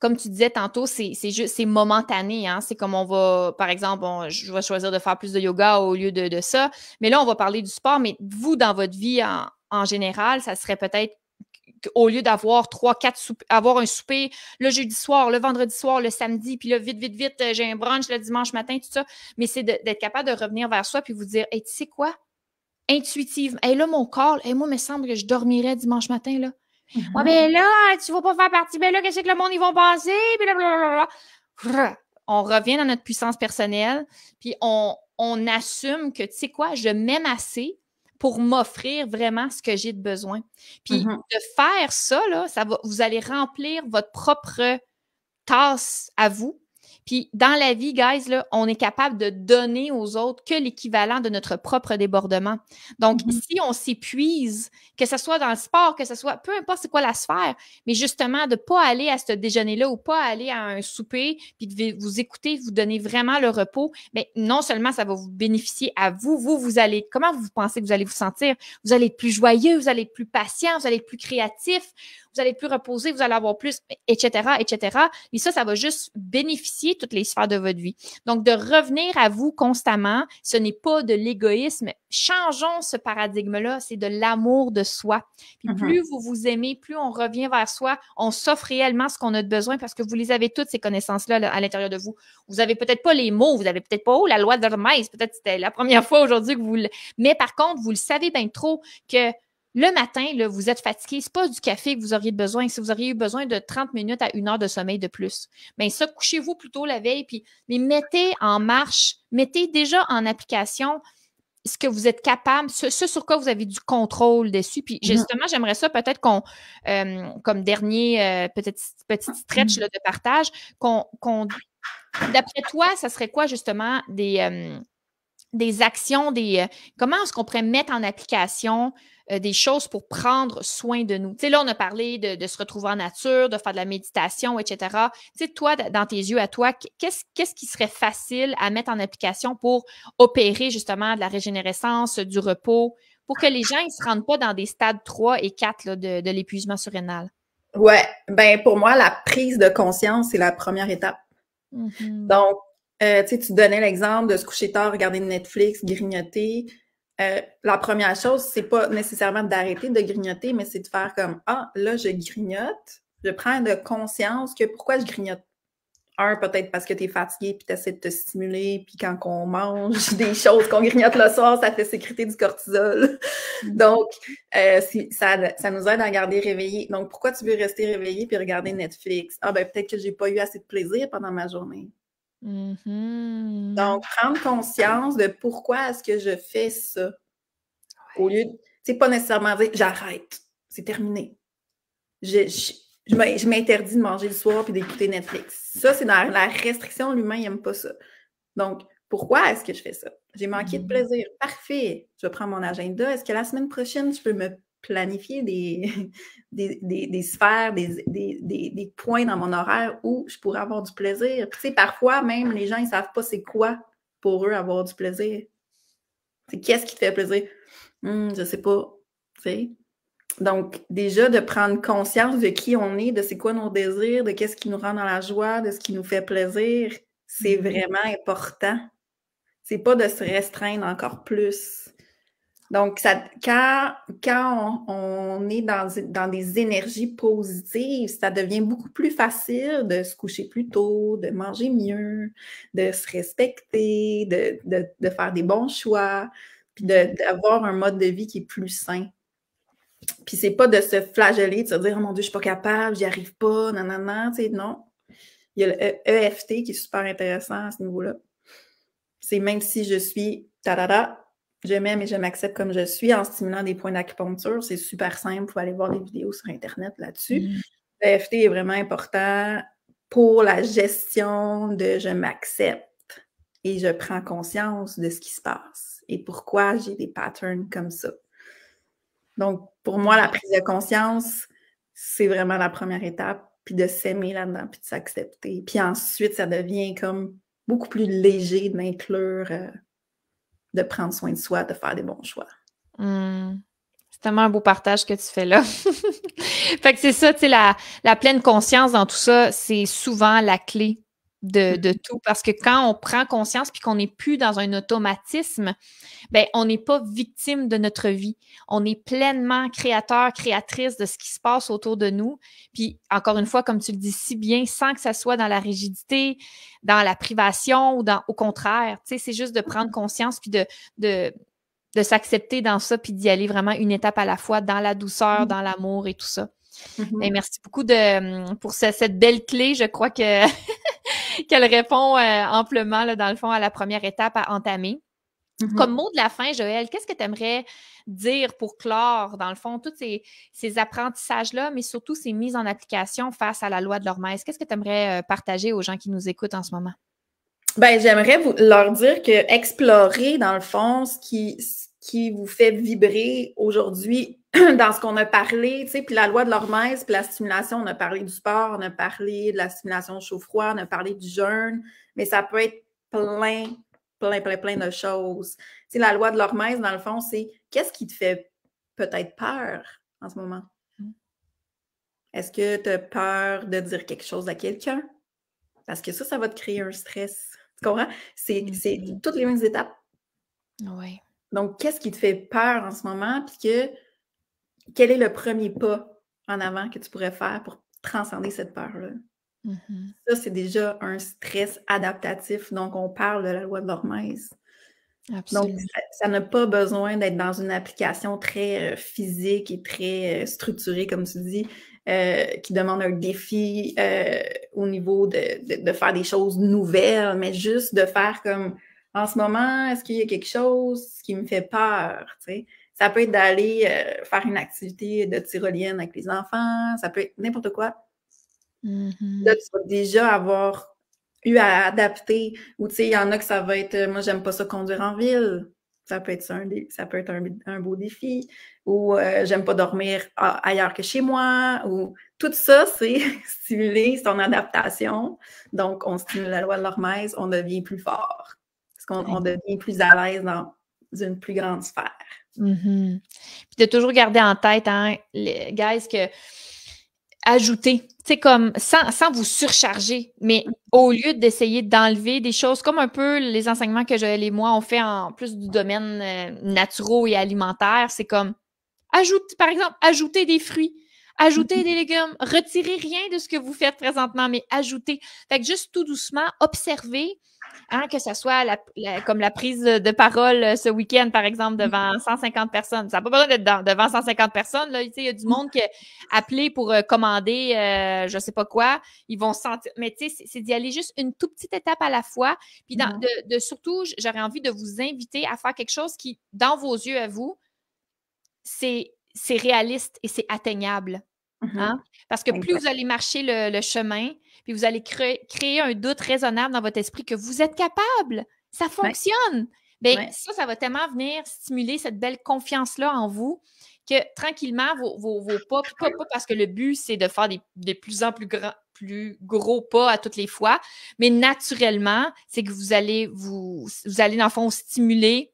comme tu disais tantôt, c'est momentané. Hein? C'est comme on va, par exemple, je vais choisir de faire plus de yoga au lieu de ça. Mais là, on va parler du sport. Mais vous, dans votre vie en général, ça serait peut-être qu'au lieu d'avoir 3-4 soupers, avoir un souper le jeudi soir, le vendredi soir, le samedi, puis là, vite, j'ai un brunch le dimanche matin, tout ça. Mais c'est d'être capable de revenir vers soi puis vous dire, hey, tu sais quoi? Intuitivement, hey, là, mon corps, hey, moi, il me semble que je dormirais dimanche matin, là. Ouais, mais là, tu vas pas faire partie. Ben là, qu'est-ce que le monde, ils vont penser? On revient dans notre puissance personnelle, puis on assume que, tu sais quoi, je m'aime assez pour m'offrir vraiment ce que j'ai de besoin. Puis de faire ça, là, vous allez remplir votre propre tasse à vous. Puis dans la vie, guys, là, on est capable de donner aux autres que l'équivalent de notre propre débordement. Donc, si on s'épuise, que ce soit dans le sport, que ce soit, peu importe c'est quoi la sphère, mais justement de ne pas aller à ce déjeuner-là ou pas aller à un souper, puis de vous écouter, vous donner vraiment le repos, mais non seulement ça va vous bénéficier à vous, vous allez, comment vous pensez que vous allez vous sentir? Vous allez être plus joyeux, vous allez être plus patient, vous allez être plus créatif, vous allez être plus reposé, vous allez avoir plus, etc., etc. Et ça va juste bénéficier toutes les sphères de votre vie. Donc, de revenir à vous constamment, ce n'est pas de l'égoïsme. Changeons ce paradigme-là, c'est de l'amour de soi. Puis plus vous vous aimez, plus on revient vers soi, on s'offre réellement ce qu'on a de besoin parce que vous les avez toutes, ces connaissances-là là, à l'intérieur de vous. Vous avez peut-être pas les mots, vous avez peut-être pas la loi de Hermès, peut-être c'était la première fois aujourd'hui que vous le... Mais par contre, vous le savez bien trop que le matin, là, vous êtes fatigué, c'est pas du café que vous auriez besoin. Si vous auriez eu besoin de 30 minutes à 1 heure de sommeil de plus, bien ça, couchez-vous plutôt la veille, mais mettez en marche, mettez déjà en application ce que vous êtes capable, ce sur quoi vous avez du contrôle dessus. Puis justement, j'aimerais ça peut-être qu'on, comme dernier petit stretch là, de partage, qu'on D'après toi, ça serait quoi justement des actions, comment est-ce qu'on pourrait mettre en application des choses pour prendre soin de nous? Tu sais, là, on a parlé de se retrouver en nature, de faire de la méditation, etc. Tu sais, toi, dans tes yeux à toi, qu'est-ce qui serait facile à mettre en application pour opérer justement de la régénérescence, du repos, pour que les gens ne se rendent pas dans des stades 3 et 4 là, de l'épuisement surrénal? Ouais, ben pour moi, la prise de conscience, c'est la première étape. Donc, tu sais, tu donnais l'exemple de se coucher tard, regarder Netflix, grignoter. La première chose, c'est pas nécessairement d'arrêter de grignoter, mais c'est de faire comme ah, là, je grignote, je prends de conscience que pourquoi je grignote. Un, peut-être parce que tu es fatigué puis tu essaies de te stimuler, puis quand on mange des choses qu'on grignote le soir, ça fait sécréter du cortisol. Donc, ça nous aide à garder réveillés. Donc, pourquoi tu veux rester réveillé puis regarder Netflix? Ah, ben peut-être que j'ai pas eu assez de plaisir pendant ma journée. Donc, prendre conscience de pourquoi est-ce que je fais ça. Au lieu de, c'est pas nécessairement dire j'arrête, c'est terminé. Je m'interdis de manger le soir puis d'écouter Netflix. Ça, c'est dans la restriction, l'humain n'aime pas ça. Donc, pourquoi est-ce que je fais ça? J'ai manqué de plaisir. Parfait. Je prends mon agenda. Est-ce que la semaine prochaine, je peux me planifier des sphères, des points dans mon horaire où je pourrais avoir du plaisir? Puis, tu sais, parfois, même, les gens, ils ne savent pas c'est quoi pour eux avoir du plaisir. C'est qu'est-ce qui te fait plaisir? Je sais pas. Tu sais? Donc, déjà, de prendre conscience de qui on est, de c'est quoi nos désirs, de qu'est-ce qui nous rend dans la joie, de ce qui nous fait plaisir, c'est vraiment important. C'est pas de se restreindre encore plus. Donc, quand on est dans des énergies positives, ça devient beaucoup plus facile de se coucher plus tôt, de manger mieux, de se respecter, de faire des bons choix, puis d'avoir un mode de vie qui est plus sain. Puis c'est pas de se flageller, de se dire « Oh mon Dieu, je suis pas capable, j'y arrive pas, nanana », tu sais, non. Il y a le EFT qui est super intéressant à ce niveau-là. C'est même si je suis je m'aime et je m'accepte comme je suis en stimulant des points d'acupuncture, c'est super simple, vous pouvez aller voir des vidéos sur Internet là-dessus. L'EFT est vraiment important pour la gestion de je m'accepte et je prends conscience de ce qui se passe et pourquoi j'ai des patterns comme ça. Donc, pour moi, la prise de conscience, c'est vraiment la première étape, puis de s'aimer là-dedans, puis de s'accepter. Puis ensuite, ça devient comme beaucoup plus léger d'inclure, de prendre soin de soi, de faire des bons choix. C'est tellement un beau partage que tu fais là. Fait que c'est ça, tu sais, la pleine conscience dans tout ça, c'est souvent la clé de tout. Parce que quand on prend conscience puis qu'on n'est plus dans un automatisme, ben on n'est pas victime de notre vie. On est pleinement créateur, créatrice de ce qui se passe autour de nous. Puis encore une fois, comme tu le dis si bien, sans que ça soit dans la rigidité, dans la privation ou au contraire. Tu sais, c'est juste de prendre conscience puis de s'accepter dans ça puis d'y aller vraiment une étape à la fois dans la douceur, dans l'amour et tout ça. Et merci beaucoup pour cette belle clé. Je crois que qu'elle répond amplement, là, dans le fond, à la première étape à entamer. Comme mot de la fin, Joëlle, qu'est-ce que tu aimerais dire pour clore, dans le fond, tous ces apprentissages-là, mais surtout ces mises en application face à la loi de l'Hormèse? Qu'est-ce que tu aimerais partager aux gens qui nous écoutent en ce moment? Ben, j'aimerais leur dire que explorer, dans le fond, ce qui vous fait vibrer aujourd'hui dans ce qu'on a parlé, tu sais, puis la loi de l'Hormèse, puis la stimulation, on a parlé du sport, on a parlé de la stimulation chaud-froid, on a parlé du jeûne, mais ça peut être plein de choses. Tu sais, la loi de l'Hormèse, dans le fond, c'est qu'est-ce qui te fait peut-être peur en ce moment? Est-ce que tu as peur de dire quelque chose à quelqu'un? Parce que ça va te créer un stress. Tu comprends? C'est toutes les mêmes étapes. Oui. Donc, qu'est-ce qui te fait peur en ce moment? Puis quel est le premier pas en avant que tu pourrais faire pour transcender cette peur-là? Ça, c'est déjà un stress adaptatif. Donc, on parle de la loi de l'Hormèse. Donc, ça n'a pas besoin d'être dans une application très physique et très structurée, comme tu dis, qui demande un défi au niveau de faire des choses nouvelles, mais juste de faire comme, en ce moment, est-ce qu'il y a quelque chose qui me fait peur, tu sais? Ça peut être d'aller faire une activité de tyrolienne avec les enfants, ça peut être n'importe quoi. Là, tu vas déjà avoir eu à adapter. Ou tu sais, il y en a que ça va être, moi, j'aime pas ça conduire en ville. Ça peut être ça peut être un beau défi. Ou j'aime pas dormir ailleurs que chez moi. Ou tout ça, c'est stimuler son adaptation. Donc, on stimule la loi de l'Hormèse, on devient plus fort. Parce qu'on devient plus à l'aise dans une plus grande sphère. Mm-hmm. Puis de toujours garder en tête, hein, les guys, que ajouter, tu sais, comme sans vous surcharger, mais au lieu d'essayer d'enlever des choses, comme un peu les enseignements que Joël et moi on fait en plus du domaine naturel et alimentaire, c'est comme par exemple, ajouter des fruits, ajouter des légumes, retirez rien de ce que vous faites présentement, mais ajoutez. Fait que juste tout doucement, observez, hein, que ce soit comme la prise de parole ce week-end, par exemple, devant 150 personnes. Ça n'a pas besoin d'être devant 150 personnes. Là. Il y a du monde qui a appelé pour commander je sais pas quoi. Ils vont se sentir... Mais tu sais, c'est d'y aller juste une toute petite étape à la fois. Puis surtout, j'aurais envie de vous inviter à faire quelque chose qui, dans vos yeux à vous, c'est réaliste et c'est atteignable. Hein? Parce que plus vous allez marcher le chemin, puis vous allez créer un doute raisonnable dans votre esprit que vous êtes capable, ça fonctionne. Bien, ça va tellement venir stimuler cette belle confiance-là en vous que tranquillement, vos pas, puis pas parce que le but, c'est de faire des plus en plus gros pas à toutes les fois, mais naturellement, c'est que vous allez, dans le fond, stimuler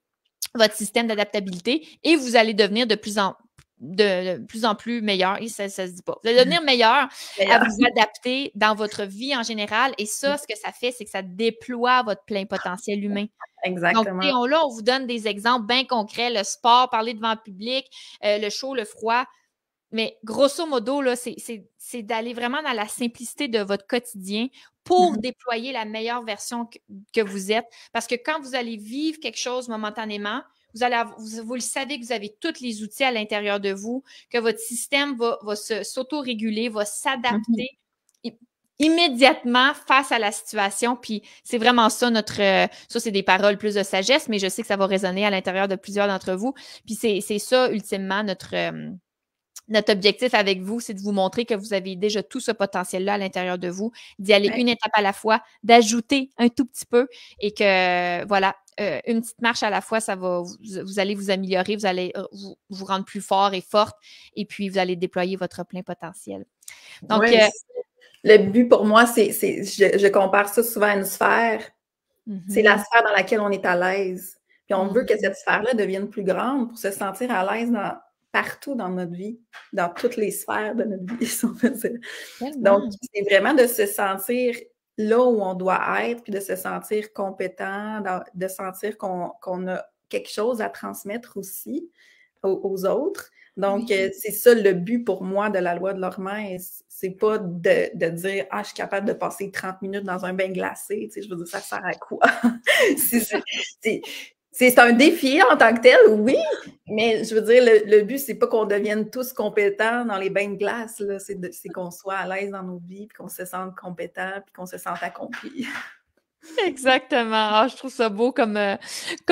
votre système d'adaptabilité et vous allez devenir de plus en plus meilleur, et ça se dit pas. Vous allez devenir meilleur à vous adapter dans votre vie en général, et ça, ce que ça fait, c'est que ça déploie votre plein potentiel humain. Exactement. Donc, on vous donne des exemples bien concrets, le sport, parler devant le public, le chaud, le froid, mais grosso modo, là, c'est d'aller vraiment dans la simplicité de votre quotidien pour déployer la meilleure version que vous êtes. Parce que quand vous allez vivre quelque chose momentanément, vous le savez que vous avez tous les outils à l'intérieur de vous, que votre système va s'auto-réguler, va s'adapter immédiatement face à la situation. Puis c'est vraiment ça ça, c'est des paroles plus de sagesse, mais je sais que ça va résonner à l'intérieur de plusieurs d'entre vous. Puis c'est ça, ultimement, notre objectif avec vous, c'est de vous montrer que vous avez déjà tout ce potentiel-là à l'intérieur de vous, d'y aller une étape à la fois, d'ajouter un tout petit peu et que, voilà, une petite marche à la fois, vous allez vous améliorer, vous allez vous rendre plus fort et forte et puis vous allez déployer votre plein potentiel. Donc, le but pour moi, je compare ça souvent à une sphère. C'est la sphère dans laquelle on est à l'aise. Puis on veut que cette sphère-là devienne plus grande pour se sentir à l'aise partout dans notre vie, dans toutes les sphères de notre vie, si on peut dire. Donc, c'est vraiment de se sentir là où on doit être, puis de se sentir compétent, de sentir qu'on a quelque chose à transmettre aussi aux autres. Donc, c'est ça le but pour moi de la loi de l'Hormèse. C'est pas de dire « Ah, je suis capable de passer 30 minutes dans un bain glacé. » Tu sais, je veux dire, ça sert à quoi? C'est un défi en tant que tel, oui, mais je veux dire, le but, c'est pas qu'on devienne tous compétents dans les bains de glace, là. C'est qu'on soit à l'aise dans nos vies, puis qu'on se sente compétent, puis qu'on se sente accompli. Exactement. Ah, je trouve ça beau comme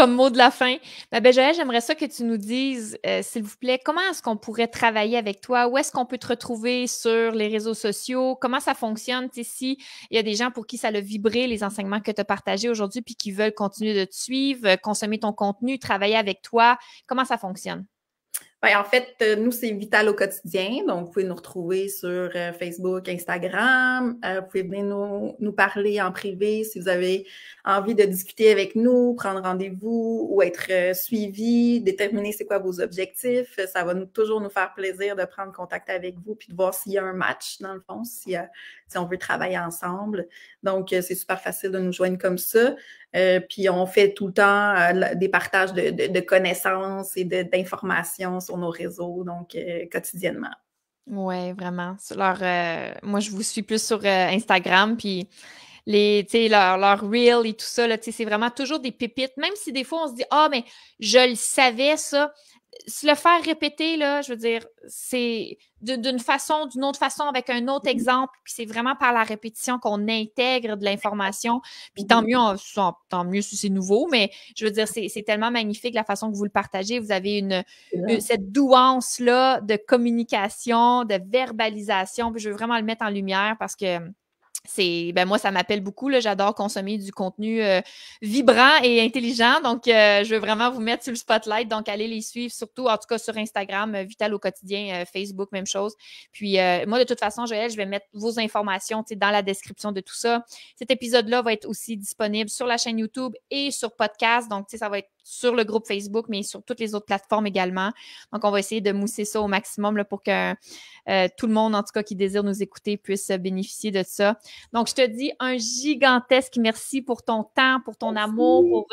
mot de la fin. Ben, Joël, j'aimerais ça que tu nous dises, s'il vous plaît, comment est-ce qu'on pourrait travailler avec toi? Où est-ce qu'on peut te retrouver sur les réseaux sociaux? Comment ça fonctionne? Tu sais, si il y a des gens pour qui ça a vibré, les enseignements que tu as partagés aujourd'hui, puis qui veulent continuer de te suivre, consommer ton contenu, travailler avec toi, comment ça fonctionne? Bien, en fait, nous, c'est Vital au quotidien. Donc, vous pouvez nous retrouver sur Facebook, Instagram. Vous pouvez venir nous parler en privé si vous avez envie de discuter avec nous, prendre rendez-vous ou être suivi, déterminer c'est quoi vos objectifs. Ça va toujours nous faire plaisir de prendre contact avec vous puis de voir s'il y a un match, dans le fond, si on veut travailler ensemble. Donc, c'est super facile de nous joindre comme ça. Puis on fait tout le temps des partages de connaissances et d'informations sur nos réseaux, donc quotidiennement. Oui, vraiment. Moi, je vous suis plus sur Instagram, puis leur reel et tout ça, là, c'est vraiment toujours des pépites, même si des fois on se dit « Ah, mais je le savais, ça ». Se le faire répéter, là, je veux dire, c'est d'une façon, d'une autre façon, avec un autre exemple, puis c'est vraiment par la répétition qu'on intègre de l'information, puis tant mieux si c'est nouveau, mais je veux dire, c'est tellement magnifique la façon que vous le partagez, vous avez cette douance-là de communication, de verbalisation, puis je veux vraiment le mettre en lumière parce que moi, ça m'appelle beaucoup, là. J'adore consommer du contenu vibrant et intelligent. Donc, je veux vraiment vous mettre sur le spotlight. Donc, allez les suivre, surtout, en tout cas, sur Instagram, Vital au quotidien, Facebook, même chose. Puis, moi, de toute façon, Joël, je vais mettre vos informations, dans la description de tout ça. Cet épisode-là va être aussi disponible sur la chaîne YouTube et sur podcast. Donc, ça va être sur le groupe Facebook, mais sur toutes les autres plateformes également. Donc, on va essayer de mousser ça au maximum là, pour que tout le monde, en tout cas, qui désire nous écouter, puisse bénéficier de ça. Donc, je te dis un gigantesque merci pour ton temps, pour ton amour, pour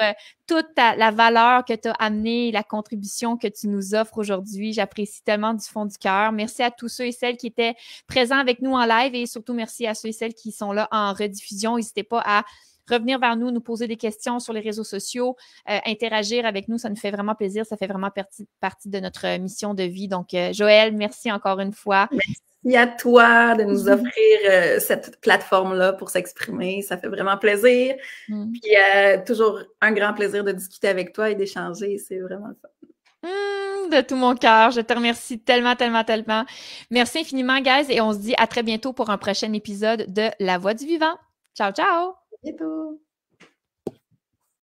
toute la valeur que tu as amenée, la contribution que tu nous offres aujourd'hui. J'apprécie tellement du fond du cœur. Merci à tous ceux et celles qui étaient présents avec nous en live et surtout merci à ceux et celles qui sont là en rediffusion. N'hésitez pas à revenir vers nous, nous poser des questions sur les réseaux sociaux, interagir avec nous, ça nous fait vraiment plaisir, ça fait vraiment partie de notre mission de vie. Donc, Joël, merci encore une fois. Merci à toi de nous offrir cette plateforme-là pour s'exprimer, ça fait vraiment plaisir. Puis, toujours un grand plaisir de discuter avec toi et d'échanger, c'est vraiment le fun. De tout mon cœur, je te remercie tellement, tellement, tellement. Merci infiniment, guys, et on se dit à très bientôt pour un prochain épisode de La Voix du Vivant. Ciao, ciao! À bientôt!